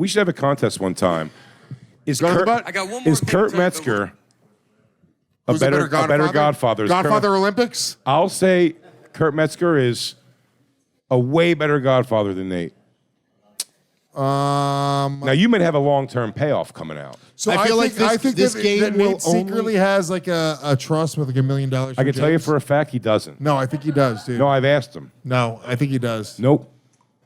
We should have a contest one time. Is Kurt Metzger a better Godfather? Godfather Olympics? I'll say Kurt Metzger is a way better Godfather than Nate. Now you might have a long-term payoff coming out. So I think this game Nate secretly has like a trust with like $1 million. I can tell you for a fact he doesn't. No, I think he does, dude. No, I've asked him. No, I think he does. Nope.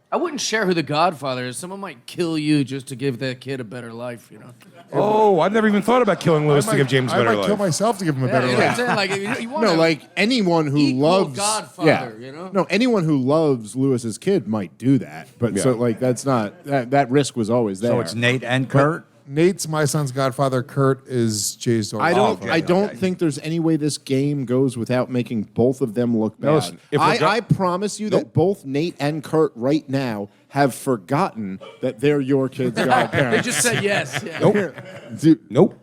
I wouldn't share who the Godfather is. Someone might kill you just to give that kid a better life, you know? Oh, I've never even thought about killing Lewis to give James a better life. I might kill myself to give him a better life. Like, you want no, like anyone who loves Godfather, you know? No, anyone who loves Lewis's kid might do that. But so like that's not that risk was always there. So it's Nate and Kurt? Nate's my son's Godfather. Kurt is Jay's daughter. I don't think there's any way this game goes without making both of them look bad. Listen, I promise you that both Nate and Kurt right now have forgotten that they're your kid's godparents. They just said yes. Yeah. Nope. Nope.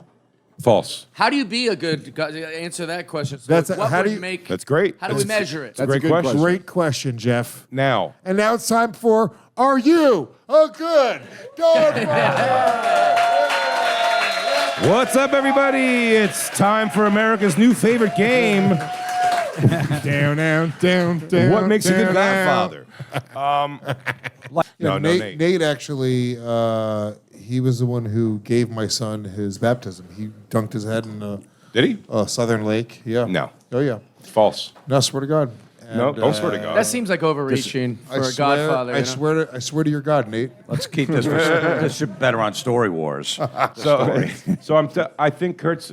False. How do you be a good answer that question? So That's great. How do we measure it? That's a great question. Great question, Jeff. Now. And now it's time for Are You a Good Godfather? What's up, everybody? It's time for America's new favorite game. down. What makes a good Godfather? No, Nate actually, he was the one who gave my son his baptism. He dunked his head in Did he? Southern Lake. Yeah. No. Oh, yeah. False. No, I swear to God. No, don't swear to God. That seems like overreaching for a Godfather. I swear to your God, Nate. Let's keep this. This should be better on Story Wars. I think Kurt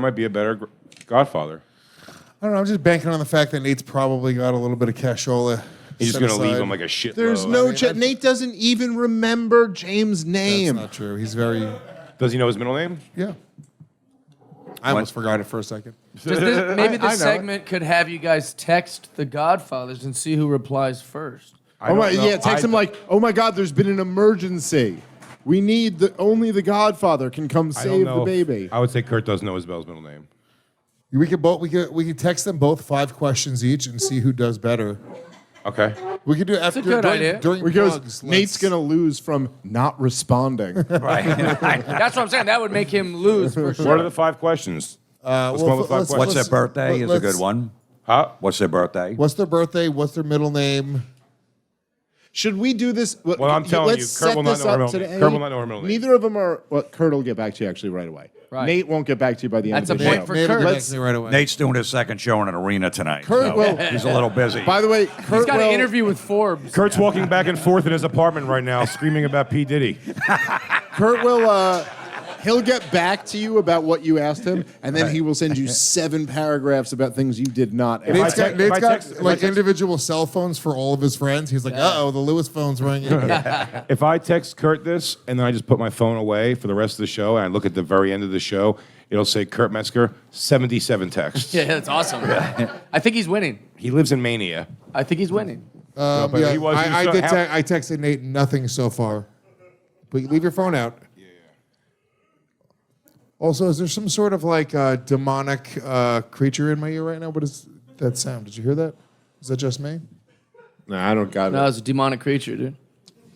might be a better Godfather. I don't know. I'm just banking on the fact that Nate's probably got a little bit of cashola. He's just going to leave him like a shitload. There's no Nate doesn't even remember James' name. That's not true. He's very... Does he know his middle name? Yeah. I almost forgot it for a second. Maybe this segment could have you guys text the Godfathers and see who replies first. Text him like, oh my God, there's been an emergency. We need only the Godfather can come save the baby. I would say Kurt doesn't know Isabel's middle name. We could text them both 5 questions each and see who does better. Okay. We could do after a good idea. During Because Nate's gonna lose from not responding. Right. That's what I'm saying. That would make him lose for sure. What are the 5 questions? What's their birthday is a good one. Huh? What's their birthday? What's their birthday? What's their middle name? Should we do this? Well, I'm telling you, Kurt will not know her middle name. Kurt will not know her middle name. Neither of them are. Well, Kurt will get back to you actually right away. Right. Nate won't get back to you by the end of the That's a show. point for Kurt. Right away. Nate's doing his second show in an arena tonight. Kurt will. He's a little busy. By the way, He's Kurt got will. an interview with Forbes. Kurt's walking back and forth in his apartment right now, screaming about P. Diddy. Kurt will. He'll get back to you about what you asked him, and then he will send you 7 paragraphs about things you did not ask. Nate's got individual cell phones for all of his friends. He's like, the Lewis phone's ringing. If I text Kurt this and then I just put my phone away for the rest of the show and I look at the very end of the show, it'll say Kurt Metzger, 77 texts. Yeah, that's awesome. I think he's winning. He lives in Mania. I think he's winning. I texted Nate nothing so far. But leave your phone out. Also, is there some sort of like demonic creature in my ear right now? What is that sound? Did you hear that? Is that just me? No, I don't got it. No, it's a demonic creature, dude.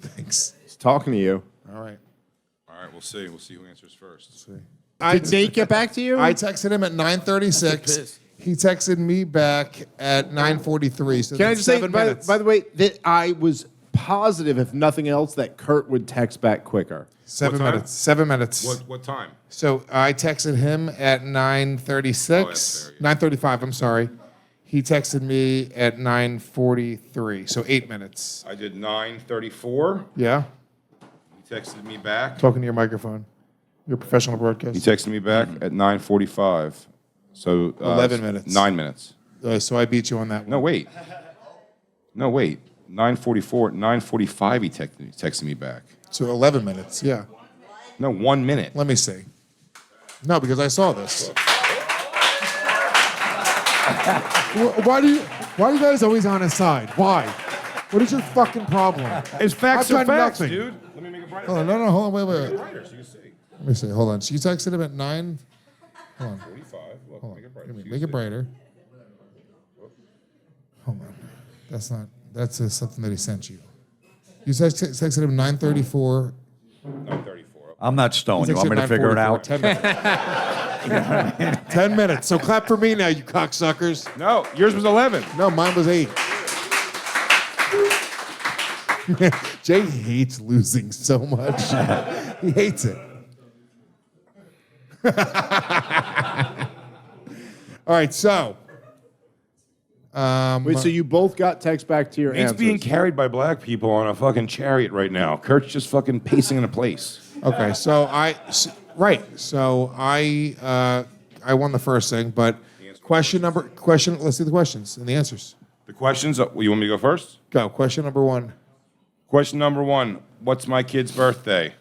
Thanks. He's talking to you. All right. We'll see. We'll see who answers first. Did Nate get back to you? I texted him at 9:36. He texted me back at 9:43. So Can I just say, 7 by minutes. the way, that I was positive, if nothing else, that Kurt would text back quicker. 7 minutes. 7 minutes. What time? So I texted him at 9:36. 9:35. I'm sorry. He texted me at 9:43. So 8 minutes. I did 9:34. Yeah. He texted me back. Talking to your microphone. Your professional broadcast. He texted me back at 9:45. So 11 minutes. 9 minutes. So I beat you on that one. No, wait. 9:44. 9:45. He texted me back. So 11 minutes. Yeah. No, 1 minute. Let me see. No, because I saw this. Why do you guys always on his side? Why? What is your fucking problem? It's facts I've are done facts, nothing. dude. Let me make it brighter. Hold on, no, hold on, wait. Make it brighter so you can see. Let me see. Hold on. She texted him at 9. Hold on. 45. Look, Hold on. make it brighter. Make it brighter. Hold on. That's something that he sent you. You texted him 9:34. 9:34. I'm not stoned. You He's want me to actually figure it 9:44, out? 10 minutes. 10 minutes. So clap for me now, you cocksuckers. No, yours was 11. No, mine was 8. Jay hates losing so much. He hates it. All right, so. Wait, so you both got text back to your Nate's answers. being carried by black people on a fucking chariot right now. Kurt's just fucking pacing in place. Okay, so so I won the first thing, but let's see the questions and the answers. The questions, you want me to go first? Go, question number 1. Question number 1, what's my kid's birthday?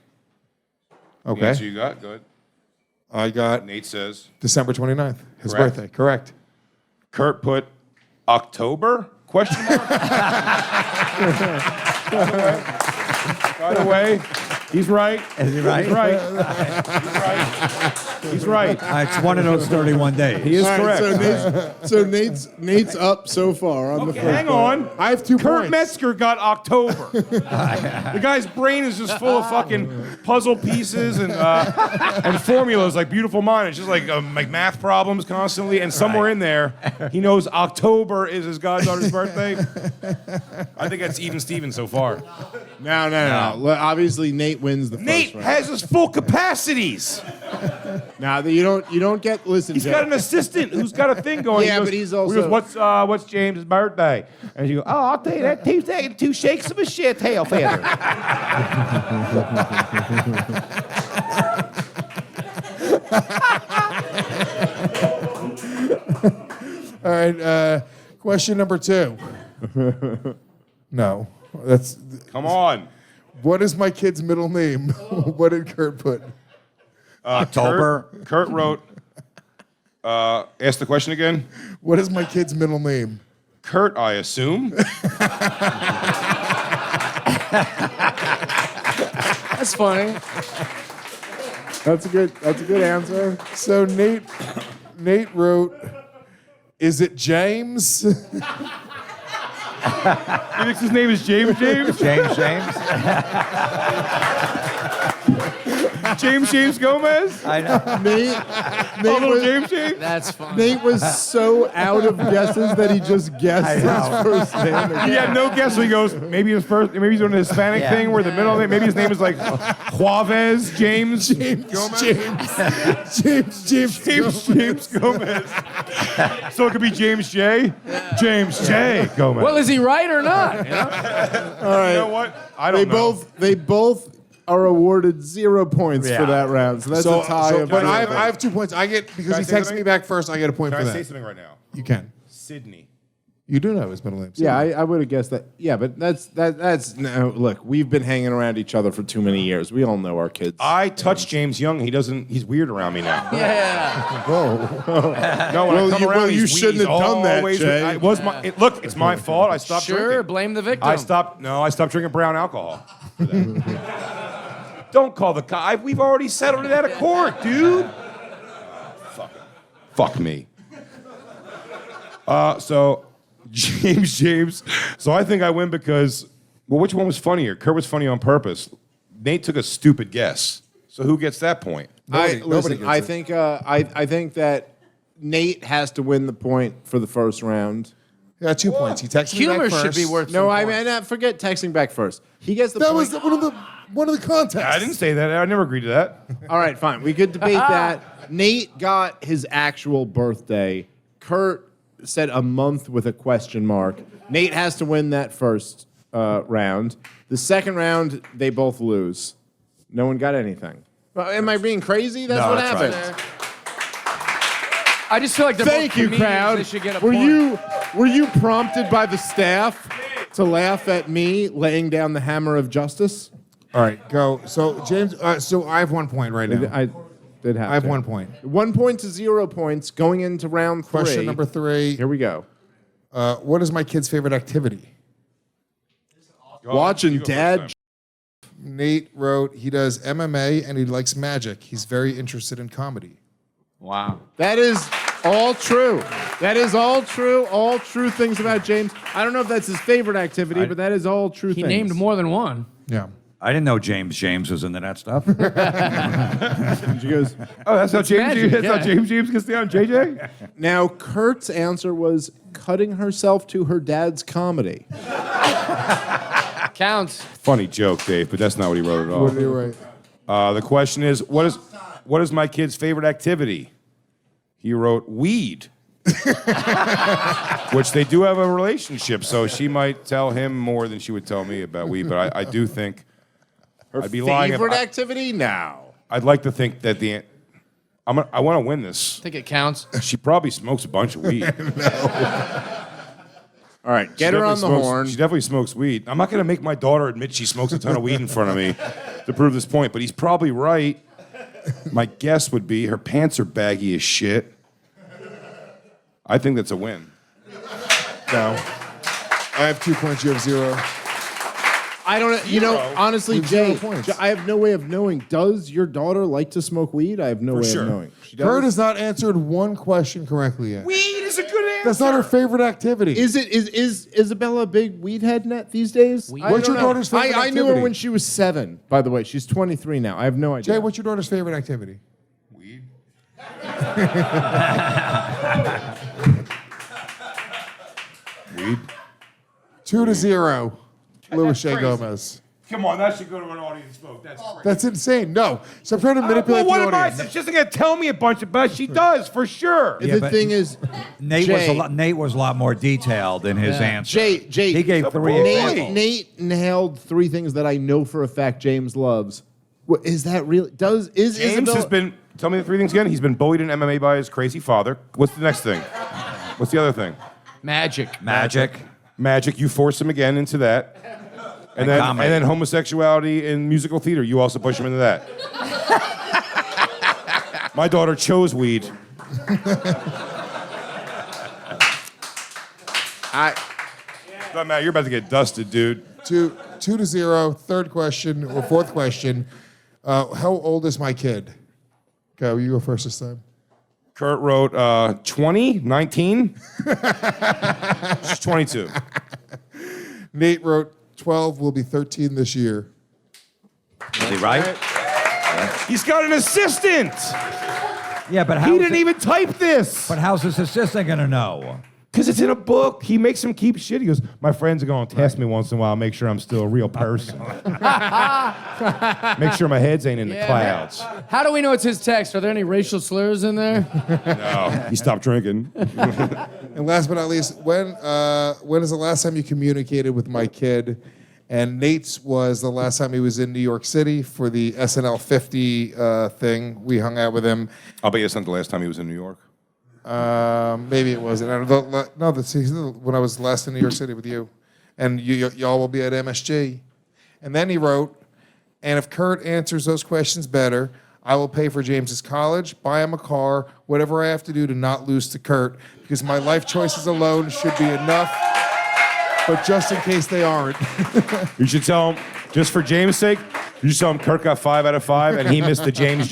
The answer Okay, you got, good. I got Nate says, December 29th, his Correct. birthday, correct. Kurt put October? Question mark? By the way, he's right. Is he right? He's right. He's right. He's right. It's one of those 31 days. He is All right, correct. so Nate's up so far on the Okay, first hang part. on. I have 2 Kurt points. Metzger got October. The guy's brain is just full of fucking puzzle pieces and formulas like Beautiful Mind. It's just like math problems constantly. And somewhere in there, he knows October is his goddaughter's birthday. I think that's even Steven so far. No. Obviously, Nate wins the Nate first round. has his full capacities. Now you don't get listen. He's Jay. got an assistant who's got a thing going. Yeah, He goes- but he's he also- goes, what's James' birthday? And you go, oh, I'll tell you that. 2 seconds, 2 shakes of a shit tail feather. All right, question number 2. No, that's. Come on. What is my kid's middle name? What did Kurt put? October. Kurt wrote, ask the question again. What is my kid's middle name? Kurt, I assume. That's funny. That's a good answer. So Nate wrote, is it James? He thinks his name is James James? James. James Gomez? I know. Nate That's funny. Nate was so out of guesses that he just guessed his first name. He had no guess. So he goes, maybe he's doing a Hispanic Yeah. thing where the middle name, maybe his name is like Juavez James Gomez. James Gomez. So it could be James J. James J. Gomez. Well, is he right or not? You know? All right. You know what? I don't know. They both are awarded 0 points for that round. So that's a tie. But I I- have 2 points. I get, because Can I he say texted something? me back first, I get a point Can for I say that. something right now? You can. Sydney. You do know his middle name. Yeah, I would have guessed that. Yeah, but that's no. Look, we've been hanging around each other for too many years. We all know our kids. I touched James Young. He's weird around me now. Yeah. Whoa. No, when I come around, you he's shouldn't have done that, always- Jay. Look, it's my fault. I stopped Sure, drinking. blame the victim. I stopped drinking brown alcohol. for that. Don't call the cop. We've already settled it out of court, dude. Fuck me. So, James. So I think I win because, well, which one was funnier? Kurt was funny on purpose. Nate took a stupid guess. So who gets that point? Nobody Listen, gets I it. think I think that Nate has to win the point for the first round. He got 2 points. He texted me Humor back should first. be worth No, some I points. mean, forget texting back first. He gets the That point. was one of the contests. I didn't say that. I never agreed to that. All right, fine. We could debate that. Nate got his actual birthday. Kurt said a month with a question mark. Nate has to win that first round. The second round, they both lose. No one got anything. Well, am I being crazy? That's No, what that's right. happened. I just feel like they're Thank both you, comedians. crowd. They should get a Were point. you prompted by the staff to laugh at me laying down the hammer of justice? All right, go. So, James, so I have 1 point right now. I did have. I have to. 1 point. 1 point to 0 points going into round 3. Question number 3. Here we go. What is my kid's favorite activity? Watching You go first Dad. time. Nate wrote he does MMA and he likes magic. He's very interested in comedy. Wow. That is all true. That is all true. All true things about James. I don't know if that's his favorite activity, but that is all true He things. named more than one. Yeah. I didn't know James was into that stuff. She goes, Oh, that's how magic, James gets down, JJ? now Kurt's answer was cutting herself to her dad's comedy. Counts. Funny joke, Dave, but that's not what he wrote at all. You're right. The question is, what is my kid's favorite activity? He wrote weed. Which they do have a relationship, so she might tell him more than she would tell me about weed, but I do think I'd be lying if Favorite I, activity? Now. I'd like to think that I want to win this. I think it counts. She probably smokes a bunch of weed. All right, get her on the horn. She definitely smokes weed. I'm not going to make my daughter admit she smokes a ton of weed in front of me to prove this point, but he's probably right. My guess would be her pants are baggy as shit. I think that's a win. No. I have 2 points. You have 0. I don't know. You know, honestly, With 0 Jay, points. I have no way of knowing. Does your daughter like to smoke weed? I have no way sure. of knowing. She Kurt does? has not answered one question correctly yet. Weed is a good answer. That's not her favorite activity. Is Isabella a big weed head net these days? I What's don't your know. daughter's favorite I knew her activity? when she was 7, by the way. She's 23 now. I have no idea. Jay, what's your daughter's favorite activity? Weed? Weed? 2-0. Louis Shea crazy. Gomez. Come on, that should go to an audience vote. That's crazy. That's insane. No. So I'm trying to manipulate Well, what the am I? audience. She's just going to tell me a bunch about She does, for sure. The but- thing is, Nate Jay, was a lot more detailed in his answer. Jay, He gave 3 boy. examples. Nate nailed 3 things that I know for a fact James loves. What, is that real? Is James Isabella? has been, tell me the 3 things again. He's been bullied in MMA by his crazy father. What's the next thing? What's the other thing? Magic. Magic. You force him again into that. And comedy. then homosexuality in musical theater. You also push him into that. My daughter chose weed. Doesn't matter. You're about to get dusted, dude. 2-0. Third question or fourth question. How old is my kid? Go. You go first this time. Kurt wrote 20, 19. She's 22. Nate wrote 12. Will be 13 this year. Is he right? He's got an assistant. Yeah, but He didn't even type this. But how's his assistant gonna know? Because it's in a book. He makes him keep shit. He goes, my friends are going to test me once in a while, make sure I'm still a real person. Make sure my head's ain't in the clouds. How do we know it's his text? Are there any racial slurs in there? No, he stopped drinking. And last but not least, when is the last time you communicated with my kid? And Nate's was the last time he was in New York City for the SNL 50 thing. We hung out with him. I'll bet you it's not the last time he was in New York. Maybe it wasn't. No, when I was last in New York City with you. And y'all will be at MSG. And then he wrote, and if Kurt answers those questions better, I will pay for James's college, buy him a car, whatever I have to do to not lose to Kurt, because my life choices alone should be enough. But just in case they aren't. You should tell him, just for James' sake, you should tell him Kirk got 5 out of 5 and he missed the James.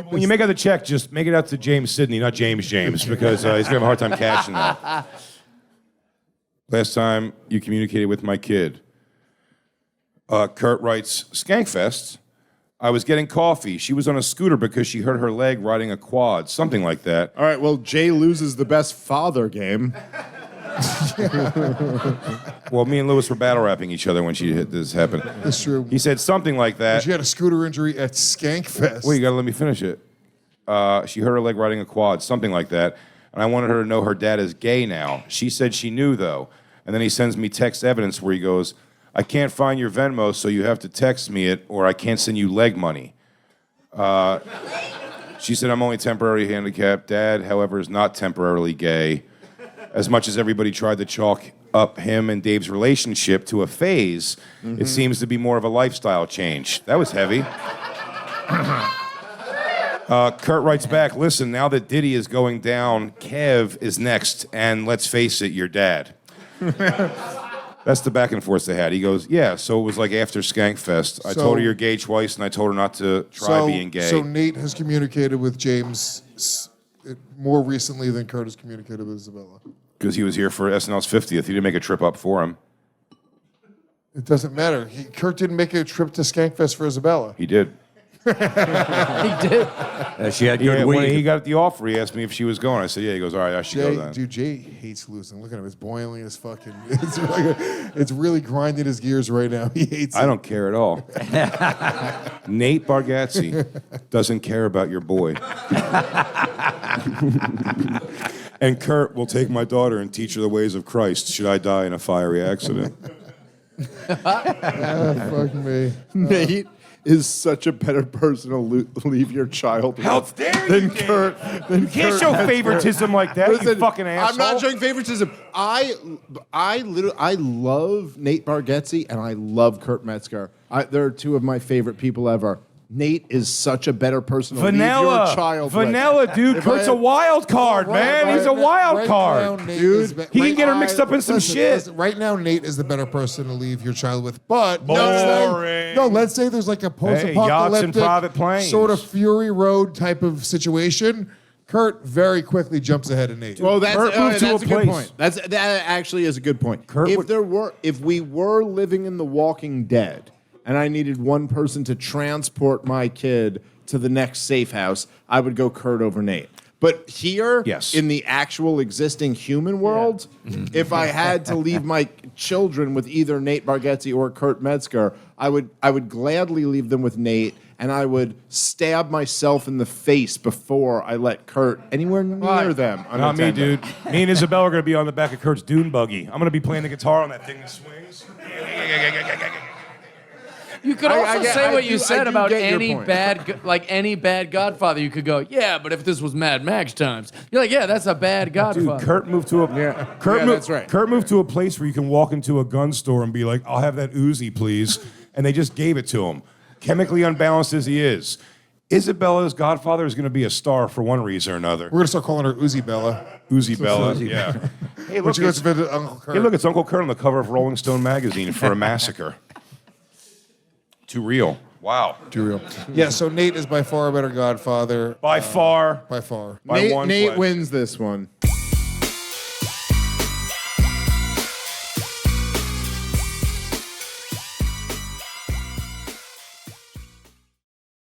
When you make out the check, just make it out to James Sidney, not James, because he's going to have a hard time cashing that. Last time you communicated with my kid. Kurt writes, Skankfest. I was getting coffee. She was on a scooter because she hurt her leg riding a quad, something like that. All right, well, Jay loses the best father game. Well, me and Lewis were battle rapping each other when this happened. That's true. He said something like that. She had a scooter injury at Skankfest. Wait, you gotta let me finish it. She hurt her leg riding a quad, something like that. And I wanted her to know her dad is gay now. She said she knew, though. And then he sends me text evidence where he goes, I can't find your Venmo, so you have to text me it, or I can't send you leg money. She said, I'm only temporarily handicapped. Dad, however, is not temporarily gay. As much as everybody tried to chalk up him and Dave's relationship to a phase, it seems to be more of a lifestyle change. That was heavy. Kurt writes back, listen, now that Diddy is going down, Kev is next, and let's face it, your dad. That's the back and forth they had. He goes, yeah, so it was like after Skankfest. I told her you're gay twice, and I told her not to try being gay. So Nate has communicated with James more recently than Kurt has communicated with Isabella. Because he was here for SNL's 50th. He didn't make a trip up for him. It doesn't matter. Kurt didn't make a trip to Skankfest for Isabella. He did. He did. She had good When weed. he got the offer, he asked me if she was going. I said, yeah. He goes, all right, I should go then. Jay hates losing. Look at him. It's boiling as fucking. It's really grinding his gears right now. He hates I it. don't care at all. Nate Bargatze doesn't care about your boy. And Kurt will take my daughter and teach her the ways of Christ should I die in a fiery accident. Fuck me. Nate is such a better person to leave your child with How dare than you, Kurt. You can't show favoritism like that, you fucking asshole. I'm not showing favoritism. I love Nate Bargatze and I love Kurt Metzger. They're two of my favorite people ever. Nate is such a better person to leave your child with. Vanilla, dude. Kurt's a wild card, man. He's a wild card. He can get her mixed up in some shit. Listen, right now, Nate is the better person to leave your child with. But Boring. let's say there's like a yachts post-apocalyptic and private planes. sort of Fury Road type of situation. Kurt very quickly jumps ahead of Nate. Well, that's to a a good place. point. That actually is a good point. Kurt would- If we were living in The Walking Dead, and I needed one person to transport my kid to the next safe house, I would go Kurt over Nate. But here, Yes. in the actual existing human world, if I had to leave my children with either Nate Bargatze or Kurt Metzger, I would gladly leave them with Nate, and I would stab myself in the face before I let Kurt anywhere near them. Not me, unattended. dude. Me and Isabella are going to be on the back of Kurt's dune buggy. I'm going to be playing the guitar on that thing that swings. You could also say what you I said do about get your any point. any bad Godfather. You could go, yeah, but if this was Mad Max times, you're like, yeah, that's a bad Godfather. Dude, Kurt moved to a that's right. Kurt moved to a place where you can walk into a gun store and be like, "I'll have that Uzi, please," and they just gave it to him. Chemically unbalanced as he is, Isabella's Godfather is going to be a star for one reason or another. We're going to start calling her Uzi Bella. Uzi Bella, Uzi. yeah. Hey, When look, she goes it's, to visit Uncle Kurt. hey, look, it's Uncle Kurt on the cover of Rolling Stone magazine for a massacre. Too real. Wow. Too real. Yeah, so Nate is by far a better Godfather. By far. By far. By one Nate play. wins this one.